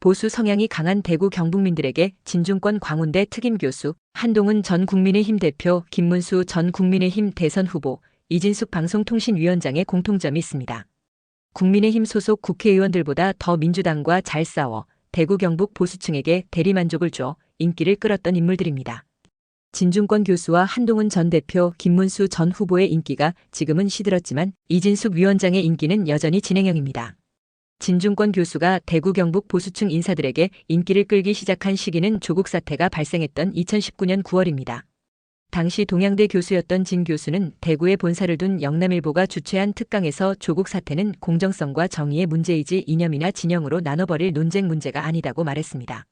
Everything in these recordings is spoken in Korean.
보수 성향이 강한 대구 경북민들에게 진중권 광운대 특임교수, 한동훈 전 국민의힘 대표, 김문수 전 국민의힘 대선 후보, 이진숙 방송통신위원장의 공통점이 있습니다. 국민의힘 소속 국회의원들보다 더 민주당과 잘 싸워 대구 경북 보수층에게 대리만족을 줘 인기를 끌었던 인물들입니다. 진중권 교수와 한동훈 전 대표, 김문수 전 후보의 인기가 지금은 시들었지만 이진숙 위원장의 인기는 여전히 진행형입니다. 진중권 교수가 대구 경북 보수층 인사들에게 인기를 끌기 시작한 시기는 조국 사태가 발생했던 2019년 9월입니다. 당시 동양대 교수였던 진 교수는 대구에 본사를 둔 영남일보가 주최한 특강에서 조국 사태는 공정성과 정의의 문제이지 이념이나 진영으로 나눠버릴 논쟁 문제가 아니다고 말했습니다.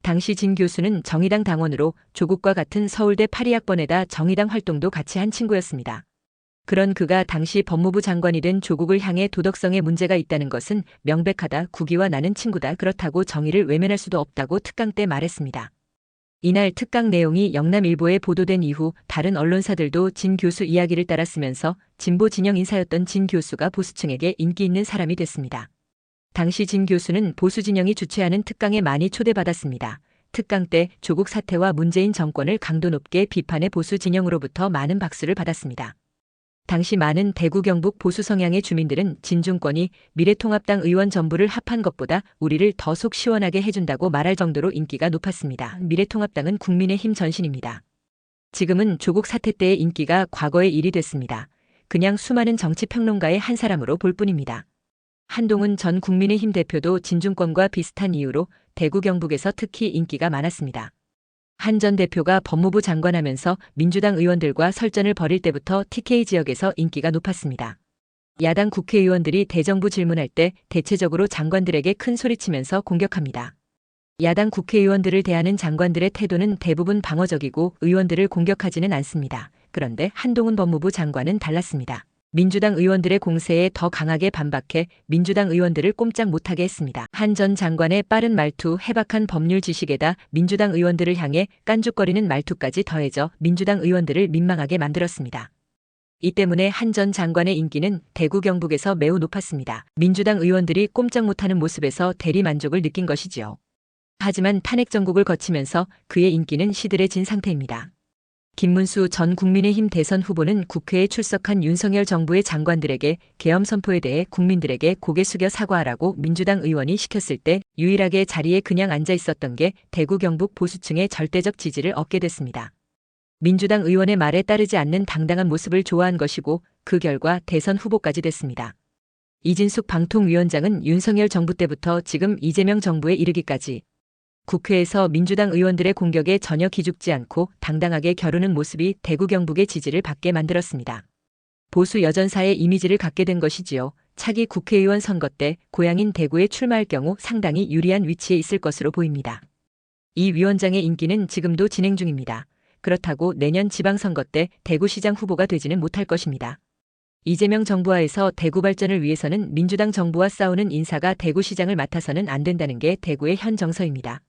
당시 진 교수는 정의당 당원으로 조국과 같은 서울대 파리학번에다 정의당 활동도 같이 한 친구였습니다. 그런 그가 당시 법무부 장관이 된 조국을 향해 도덕성에 문제가 있다는 것은 명백하다. 국이와 나는 친구다. 그렇다고 정의를 외면할 수도 없다고 특강 때 말했습니다. 이날 특강 내용이 영남일보에 보도된 이후 다른 언론사들도 진 교수 이야기를 따라 쓰면서 진보 진영 인사였던 진 교수가 보수층에게 인기 있는 사람이 됐습니다. 당시 진 교수는 보수 진영이 주최하는 특강에 많이 초대받았습니다. 특강 때 조국 사태와 문재인 정권을 강도 높게 비판해 보수 진영으로부터 많은 박수를 받았습니다. 당시 많은 대구 경북 보수 성향의 주민들은 진중권이 미래통합당 의원 전부를 합한 것보다 우리를 더 속 시원하게 해준다고 말할 정도로 인기가 높았습니다. 미래통합당은 국민의힘 전신입니다. 지금은 조국 사태 때의 인기가 과거의 일이 됐습니다. 그냥 수많은 정치평론가의 한 사람으로 볼 뿐입니다. 한동훈 전 국민의힘 대표도 진중권과 비슷한 이유로 대구 경북에서 특히 인기가 많았습니다. 한 전 대표가 법무부 장관하면서 민주당 의원들과 설전을 벌일 때부터 TK 지역에서 인기가 높았습니다. 야당 국회의원들이 대정부 질문할 때 대체적으로 장관들에게 큰 소리치면서 공격합니다. 야당 국회의원들을 대하는 장관들의 태도는 대부분 방어적이고 의원들을 공격하지는 않습니다. 그런데 한동훈 법무부 장관은 달랐습니다. 민주당 의원들의 공세에 더 강하게 반박해 민주당 의원들을 꼼짝 못하게 했습니다. 한 전 장관의 빠른 말투, 해박한 법률 지식에다 민주당 의원들을 향해 깐죽거리는 말투까지 더해져 민주당 의원들을 민망하게 만들었습니다. 이 때문에 한 전 장관의 인기는 대구 경북에서 매우 높았습니다. 민주당 의원들이 꼼짝 못하는 모습에서 대리만족을 느낀 것이지요. 하지만 탄핵 정국을 거치면서 그의 인기는 시들해진 상태입니다. 김문수 전 국민의힘 대선 후보는 국회에 출석한 윤석열 정부의 장관들에게 계엄 선포에 대해 국민들에게 고개 숙여 사과하라고 민주당 의원이 시켰을 때 유일하게 자리에 그냥 앉아 있었던 게 대구 경북 보수층의 절대적 지지를 얻게 됐습니다. 민주당 의원의 말에 따르지 않는 당당한 모습을 좋아한 것이고 그 결과 대선 후보까지 됐습니다. 이진숙 방통위원장은 윤석열 정부 때부터 지금 이재명 정부에 이르기까지 국회에서 민주당 의원들의 공격에 전혀 기죽지 않고 당당하게 겨루는 모습이 대구 경북의 지지를 받게 만들었습니다. 보수 여전사의 이미지를 갖게 된 것이지요. 차기 국회의원 선거 때 고향인 대구에 출마할 경우 상당히 유리한 위치에 있을 것으로 보입니다. 이 위원장의 인기는 지금도 진행 중입니다. 그렇다고 내년 지방선거 때 대구시장 후보가 되지는 못할 것입니다. 이재명 정부하에서 대구 발전을 위해서는 민주당 정부와 싸우는 인사가 대구시장을 맡아서는 안 된다는 게 대구의 현 정서입니다.